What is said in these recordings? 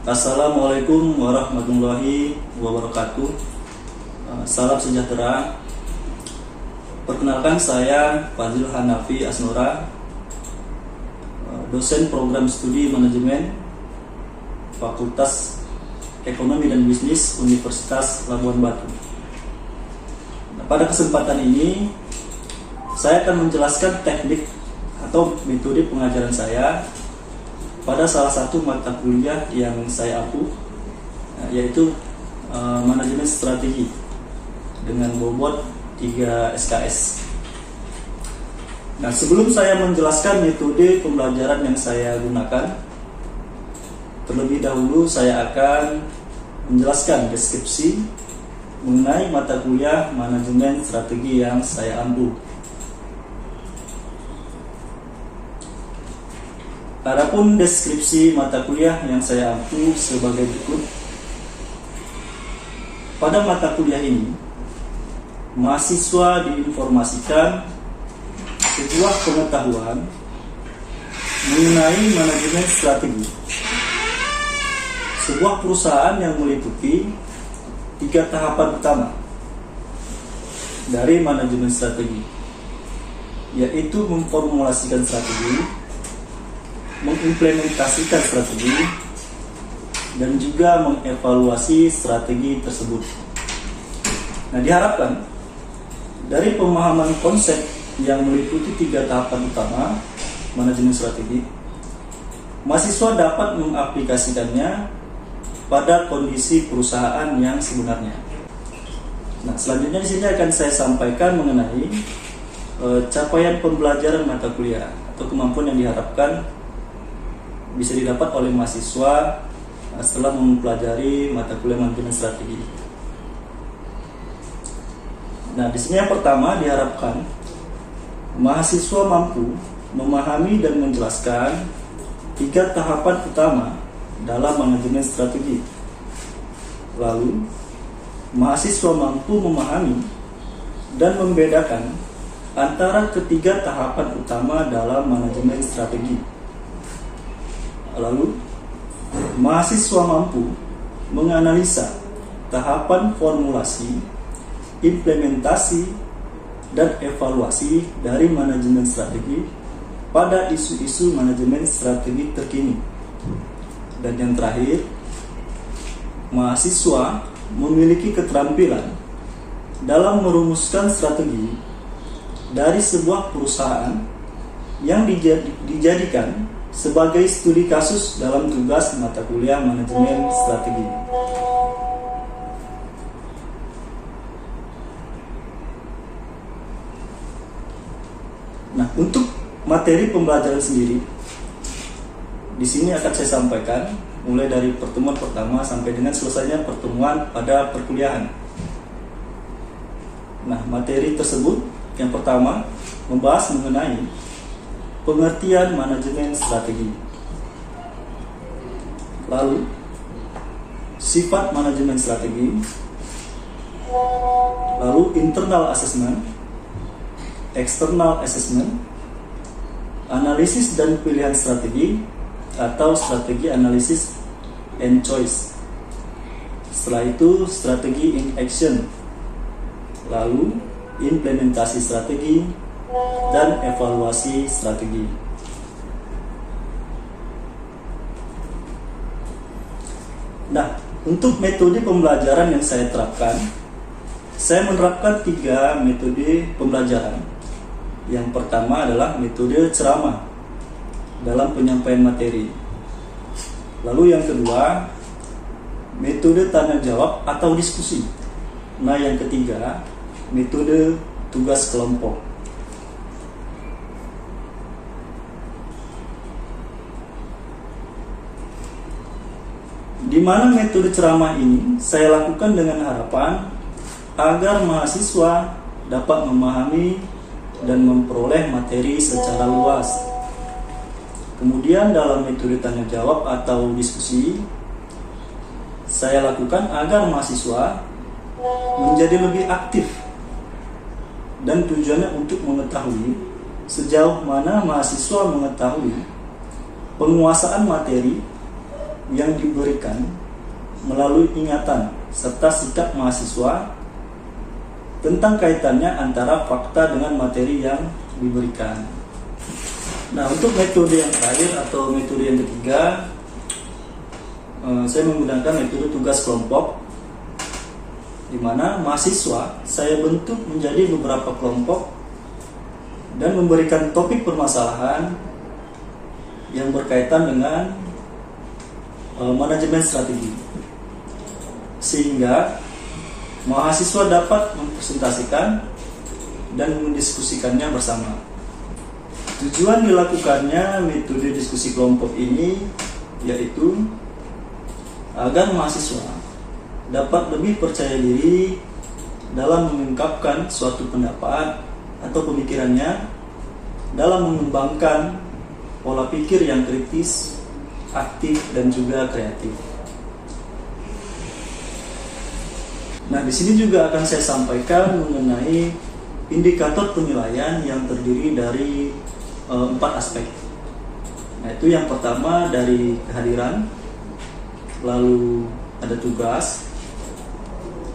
Assalamualaikum warahmatullahi wabarakatuh. Salam sejahtera. Perkenalkan, saya Fadil Hanafi Asnura, dosen program studi manajemen Fakultas Ekonomi dan Bisnis Universitas Labuan Batu. Pada kesempatan ini saya akan menjelaskan teknik atau metode pengajaran saya pada salah satu mata kuliah yang saya ampu, yaitu manajemen strategi dengan bobot 3 SKS. Nah, sebelum saya menjelaskan metode pembelajaran yang saya gunakan, terlebih dahulu saya akan menjelaskan deskripsi mengenai mata kuliah manajemen strategi yang saya ampu. Adapun deskripsi mata kuliah yang saya ampu sebagai berikut. Pada mata kuliah ini, mahasiswa diinformasikan sebuah pengetahuan mengenai manajemen strategi. Sebuah perusahaan yang meliputi 3 tahapan utama dari manajemen strategi, yaitu memformulasikan strategi, mengimplementasikan strategi, dan juga mengevaluasi strategi tersebut. Nah, diharapkan dari pemahaman konsep yang meliputi 3 tahapan utama manajemen strategi, mahasiswa dapat mengaplikasikannya pada kondisi perusahaan yang sebenarnya. Nah, selanjutnya di sini akan saya sampaikan mengenai capaian pembelajaran mata kuliah atau kemampuan yang diharapkan bisa didapat oleh mahasiswa setelah mempelajari mata kuliah manajemen strategi. Nah, di sini yang pertama diharapkan mahasiswa mampu memahami dan menjelaskan 3 tahapan utama dalam manajemen strategi. Lalu, mahasiswa mampu memahami dan membedakan antara ketiga tahapan utama dalam manajemen strategi. Lalu, mahasiswa mampu menganalisa tahapan formulasi, implementasi, dan evaluasi dari manajemen strategi pada isu-isu manajemen strategi terkini. Dan yang terakhir, mahasiswa memiliki keterampilan dalam merumuskan strategi dari sebuah perusahaan yang dijadikan sebagai studi kasus dalam tugas mata kuliah manajemen strategi. Nah, untuk materi pembelajaran sendiri, di sini akan saya sampaikan mulai dari pertemuan pertama sampai dengan selesainya pertemuan pada perkuliahan. Nah, materi tersebut yang pertama membahas mengenai pengertian manajemen strategi. Lalu, sifat manajemen strategi. Lalu, internal assessment, external assessment, analisis dan pilihan strategi atau strategi analisis and choice. Setelah itu, strategi in action. Lalu, implementasi strategi dan evaluasi strategi. Nah, untuk metode pembelajaran yang saya terapkan, saya menerapkan 3 metode pembelajaran. Yang pertama adalah metode ceramah dalam penyampaian materi. Lalu yang kedua, metode tanya jawab atau diskusi. Nah, yang ketiga, metode tugas kelompok. Di mana metode ceramah ini saya lakukan dengan harapan agar mahasiswa dapat memahami dan memperoleh materi secara luas. Kemudian dalam metode tanya jawab atau diskusi, saya lakukan agar mahasiswa menjadi lebih aktif dan tujuannya untuk mengetahui sejauh mana mahasiswa mengetahui penguasaan materi yang diberikan melalui ingatan serta sikap mahasiswa tentang kaitannya antara fakta dengan materi yang diberikan. Nah, untuk metode yang terakhir atau metode yang ketiga, saya menggunakan metode tugas kelompok, di mana mahasiswa saya bentuk menjadi beberapa kelompok dan memberikan topik permasalahan yang berkaitan dengan manajemen strategi, sehingga mahasiswa dapat mempresentasikan dan mendiskusikannya bersama. Tujuan dilakukannya metode diskusi kelompok ini yaitu agar mahasiswa dapat lebih percaya diri dalam mengungkapkan suatu pendapat atau pemikirannya dalam mengembangkan pola pikir yang kritis, aktif, dan juga kreatif. Nah, di sini juga akan saya sampaikan mengenai indikator penilaian yang terdiri dari 4 aspek. Nah, itu yang pertama dari kehadiran, lalu ada tugas,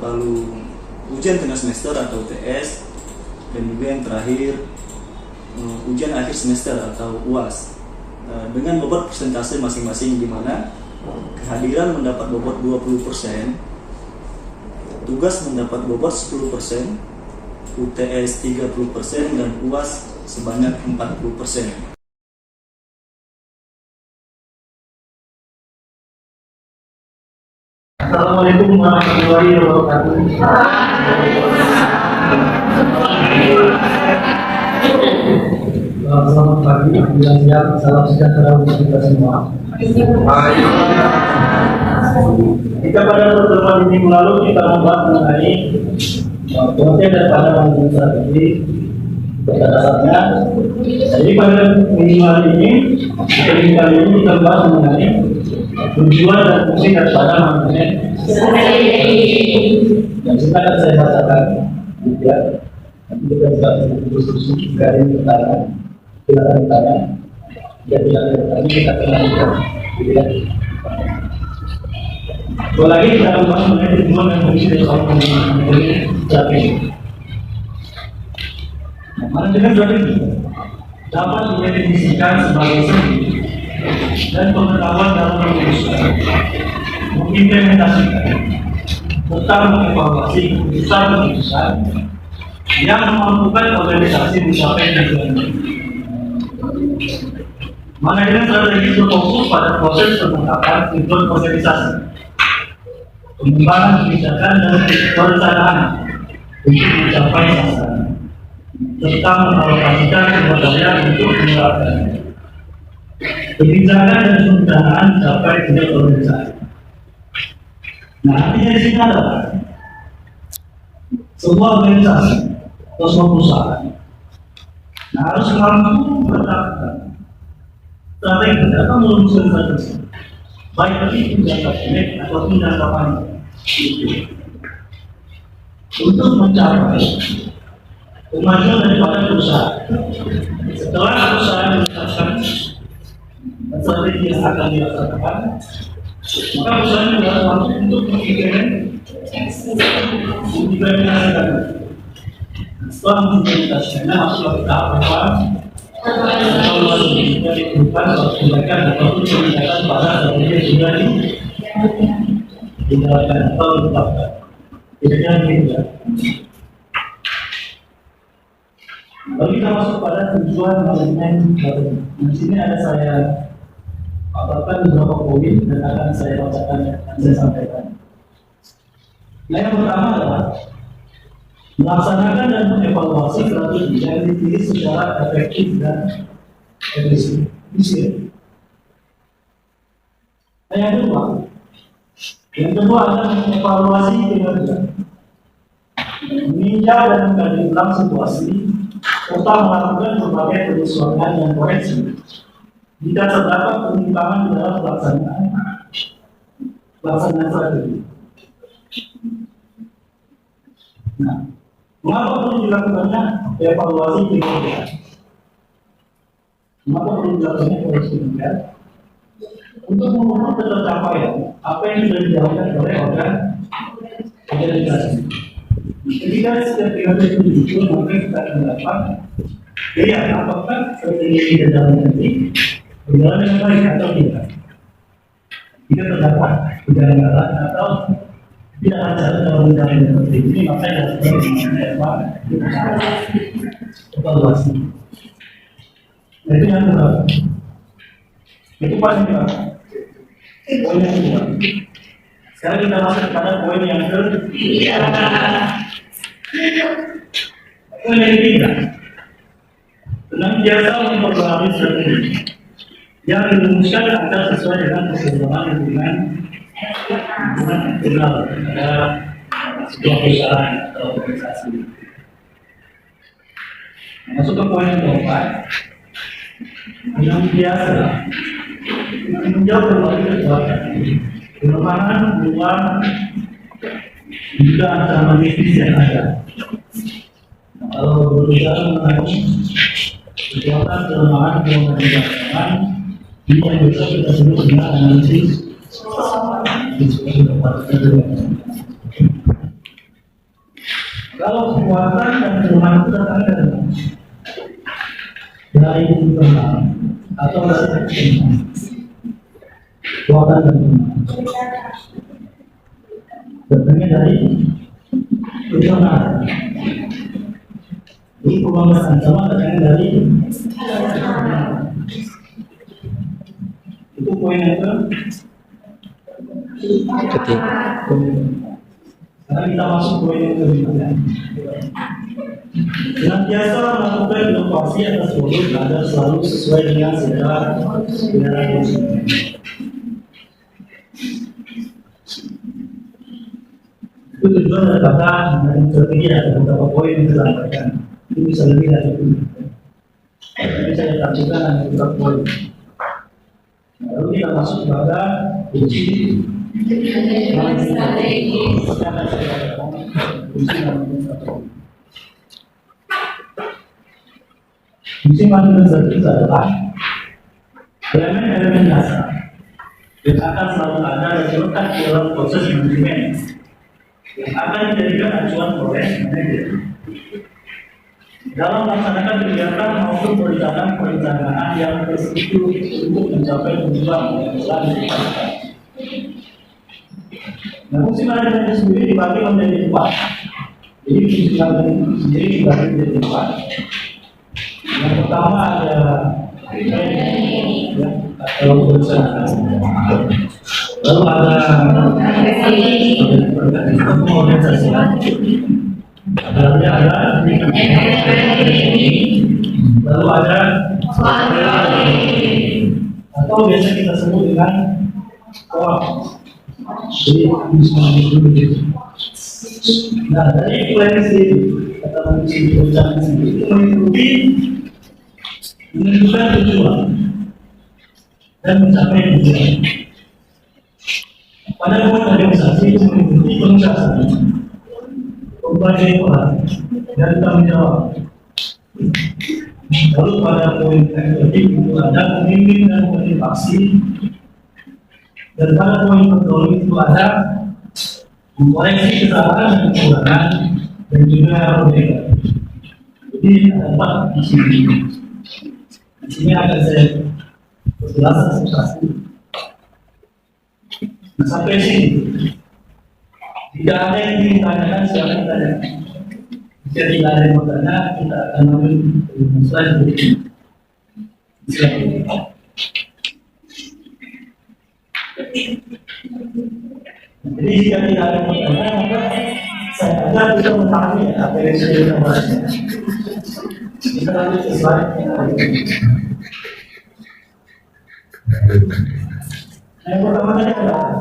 lalu ujian tengah semester atau UTS, dan juga yang terakhir ujian akhir semester atau UAS, dengan bobot persentase masing-masing, di mana kehadiran mendapat bobot 20%, tugas mendapat bobot 10%, UTS 30%, dan UAS sebanyak 40%. Assalamualaikum warahmatullahi wabarakatuh. Selamat pagi, siang, salam sejahtera untuk kita semua. Jika pada pertemuan minggu lalu kita membahas mengenai pengertian daripada manajemen strategi, pada dasarnya, jadi pada minggu hari ini kita bahas mengenai tujuan dan fungsi daripada manajemen strategi. Dan silakan saya bacakan juga. Nanti kita bisa diskusi dari pertanyaan. Silakan bertanya. Jika tidak ada pertanyaan, kita lanjutkan. Lagi kita akan bahas mengenai tujuan dan fungsi daripada manajemen strategi. Manajemen strategi dapat didefinisikan sebagai seni dan pengetahuan dalam merumuskan, mengimplementasikan, serta mengevaluasi keputusan-keputusan yang memampukan organisasi mencapai tujuan. Manajemen strategi berfokus pada proses penetapan tujuan organisasi, pengembangan kebijakan dan perencanaan untuk mencapai sasaran, serta mengalokasikan sumber daya untuk menerapkannya. Kebijakan dan perencanaan mencapai tujuan organisasi. Nah, artinya di sini adalah sebuah organisasi atau sebuah perusahaan harus mampu menetapkan strategi atau merumuskan strategi, baik itu jangka pendek ataupun jangka panjang, untuk mencapai kemajuan daripada perusahaan. Setelah perusahaan menetapkan strategi yang akan dilaksanakan, maka perusahaan juga harus mampu untuk mengimplementasikan. Setelah mengimplementasikannya, masuk ke tahap evaluasi yang diperlukan suatu tindakan ataupun penindakan pada strategi yang sudah diterapkan atau ditetapkan. Kira-kira begitu ya. Lalu kita masuk pada tujuan manajemen strategi. Di sini ada saya paparkan beberapa poin dan akan saya bacakan, akan saya sampaikan. Nah, yang pertama adalah melaksanakan dan mengevaluasi strategi yang dipilih secara efektif dan efisien. Nah, yang kedua adalah mengevaluasi kinerja, meninjau dan mengkaji ulang situasi, serta melakukan berbagai penyesuaian dan koreksi jika terdapat penyimpangan di dalam pelaksanaan strategi. Nah, mengapa perlu dilakukannya evaluasi kinerja? Mengapa perlu dilakukannya evaluasi kinerja? untuk mengukur tercapaian apa yang sudah dijalankan oleh organisasi. Ketika setiap periode itu muncul, maka kita akan dapat lihat apakah strategi yang dijalankan ini berjalan dengan baik atau tidak. Jika terdapat kegagalan atau tidak lancar dalam menjalani strategi ini, maka yang harus evaluasi. Nah, itu yang kedua. Itu paling kedua. Poin yang kedua. Sekarang kita masuk kepada poin yang ketiga. Poin yang ketiga. Senantiasa memperbarui strategi yang dirumuskan agar sesuai dengan perkembangan lingkungan internal pada sebuah perusahaan atau organisasi. Masuk ke poin yang keempat. Yang biasa menjawab berbagai kekuatan, kelemahan, peluang, juga ancaman bisnis yang ada. Kalau berusaha mengenai kekuatan, kelemahan, kelemahan, ini yang bisa kita sebut dengan analisis. Kalau kekuatan dan kelemahan itu datang dari internal atau dari eksternal, kekuatan dan kelemahan datangnya dari internal. Jadi peluang ancaman datangnya dari eksternal. Itu poin yang ketiga. Sekarang kita masuk poin yang kelima. Senantiasa melakukan inovasi atas produk agar selalu sesuai dengan selera konsumen. Itu tujuan daripada strategi ada beberapa poin yang disampaikan. Itu bisa lebih dari itu. Tapi saya tampilkan hanya beberapa poin. Lalu kita masuk kepada kunci strategi. Kunci manajemen strategi adalah elemen-elemen dasar yang akan selalu ada dan terletak di dalam proses manajemen yang akan dijadikan acuan oleh manajer dalam melaksanakan kegiatan maupun perencanaan yang terstruktur untuk mencapai tujuan yang telah ditetapkan. Nah, fungsi manajemen itu sendiri dibagi menjadi 4. Jadi fungsi manajemen sendiri dibagi menjadi 4. Yang pertama ada atau perencanaan. Lalu ada organisasi. Lalu ada atau biasa kita sebut dengan koap. Jadi nah dari plan sendiri kata fungsi perencanaan sendiri itu mengikuti menentukan tujuan dan mencapai tujuan. Pada poin organisasi itu mengikuti penugasan, berbagai peran dan tanggung jawab. Lalu pada poin eksekutif itu ada pemimpin dan motivasi, dan pada poin kontrol itu ada mengoreksi kesalahan dan kekurangan dan juga perbaikan. Jadi ada 4 di sini. Di sini akan saya penjelasan satu-satu. Nah, sampai sini. Jika ada yang ingin ditanyakan, silakan tanya. Jika tidak ada yang bertanya, kita akan mengambil slide berikutnya. Silakan. Jadi jika tidak ada yang bertanya, maka saya akan bisa memahami apa yang sudah bahas. Kita lanjut ke slide. Yang pertama tadi adalah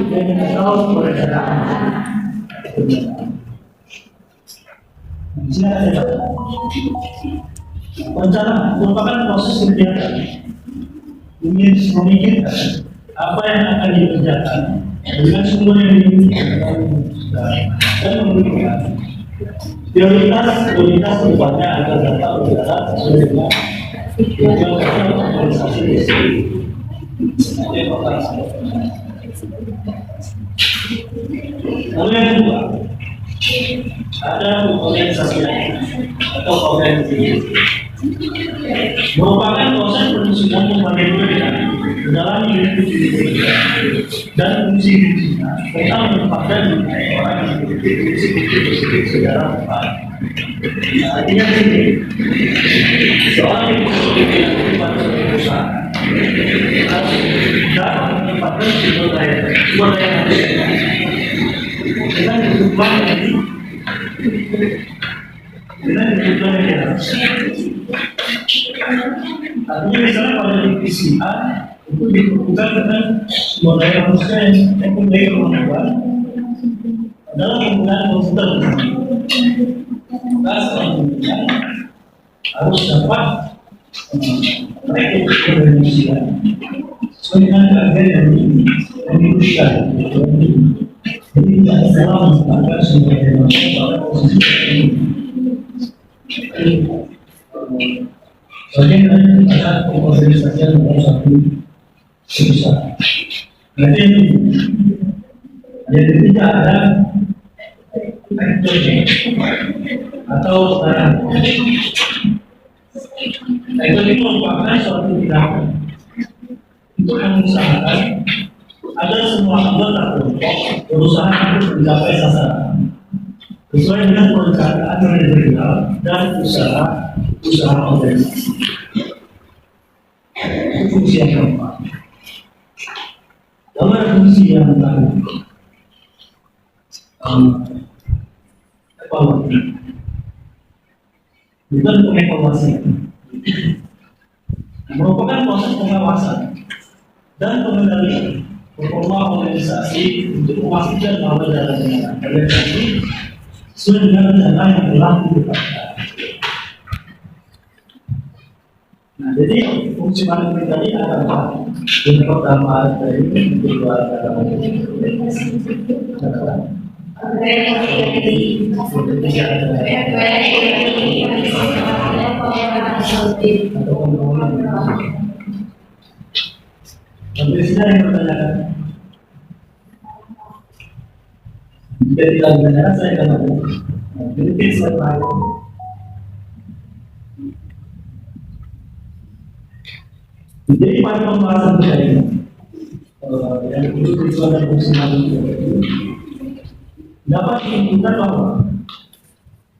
mengenal perencanaan. Rencana merupakan proses kegiatan ingin memikirkan apa yang akan dikerjakan dengan sumber yang dimiliki dan memberikan prioritas kedepannya agar dapat berjalan sesuai dengan tujuan organisasi tersebut. Itu yang pertama. Lalu yang kedua, ada organisasi atau organisasi merupakan proses penyusunan berbagai perbedaan dalam individu dan fungsi-fungsinya serta menempatkan orang yang memiliki fungsi-fungsi secara tepat. Artinya ini, seorang yang memiliki perusahaan dapat menempatkan sumber daya manusia dengan kebutuhan yang artinya misalnya pada divisi A itu diperlukan dengan sumber daya manusia yang mempunyai kemampuan dalam penggunaan komputer. Maka selanjutnya harus dapat merekrut sumber daya manusia sesuai dengan keahlian yang diusahakan. Jadi tidak salah menempatkan sumber daya manusia pada posisi tertentu. Bagian dari ada pengorganisasian dalam satu perusahaan. Jadi yang ketiga ada teknologi atau sekarang teknologi merupakan suatu tindakan untuk mengusahakan agar semua anggota kelompok berusaha untuk mencapai sasaran sesuai dengan perencanaan manajerial dan usaha organisasi. Itu fungsi yang keempat. Lalu ada fungsi yang terakhir, evaluasi. Bukan pengevaluasi, merupakan proses pengawasan dan pengendalian performa organisasi untuk memastikan bahwa jalannya organisasi sesuai dengan rencana yang telah ditetapkan. Nah, jadi fungsi manajemen tadi ada empat. Yang pertama dari kedua adalah yang bertanyakan. Jika tidak bertanyakan, saya akan menjawab. Jadi selesai. Jadi pada pembahasan kita ini, yang kedua dan fungsi manajemen dapat ditentukan bahwa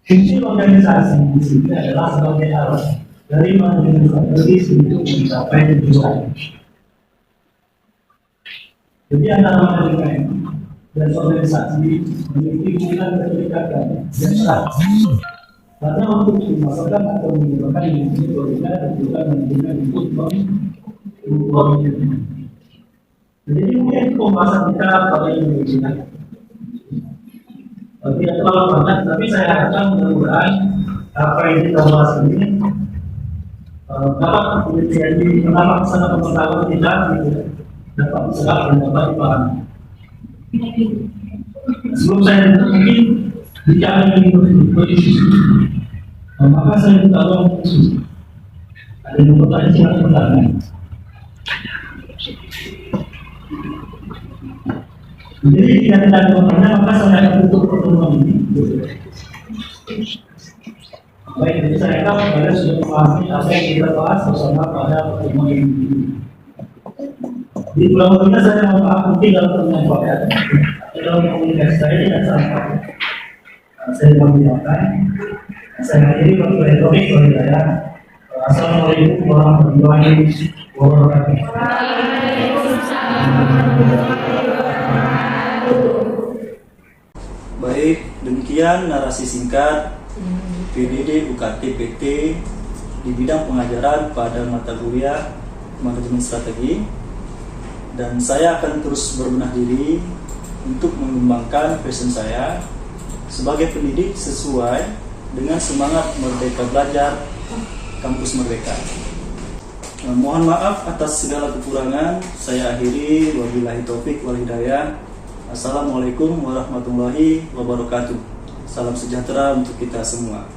fungsi organisasi di sini adalah sebagai alat dari manajemen strategis untuk mencapai tujuan. Jadi antara manajemen dan organisasi memiliki hubungan keterikatan yang erat. Karena untuk memasukkan atau menggunakan fungsi koordinat dan juga manajemen untuk mengkoordinasi. Jadi mungkin pembahasan kita pada ini tidak terlalu banyak, tapi saya harapkan mudah-mudahan apa yang kita bahas ini dapat menjadi pendapat sana pengetahuan kita dapat diserap dan dapat dipahami. Sebelum saya mungkin bicara ini berdiskusi, maka saya minta tolong ada yang bertanya silakan bertanya. Jadi jika tidak ada pertanyaan, maka saya akan tutup pertemuan ini. Baik, jadi saya harap kalian sudah memahami apa yang kita bahas bersama pada pertemuan ini. Di pulang-pulangnya saya mau maaf mungkin dalam penyampaian dalam komunikasi saya tidak sampai. Saya mengucapkan saya akhiri waktu elektronik bagi saya. Assalamualaikum warahmatullahi wabarakatuh. Baik, demikian narasi singkat PDD UKT PT di bidang pengajaran pada mata kuliah manajemen strategi, dan saya akan terus berbenah diri untuk mengembangkan passion saya sebagai pendidik sesuai dengan semangat Merdeka Belajar Kampus Merdeka. Mohon maaf atas segala kekurangan. Saya akhiri, wabillahi taufik wal hidayah. Assalamualaikum warahmatullahi wabarakatuh. Salam sejahtera untuk kita semua.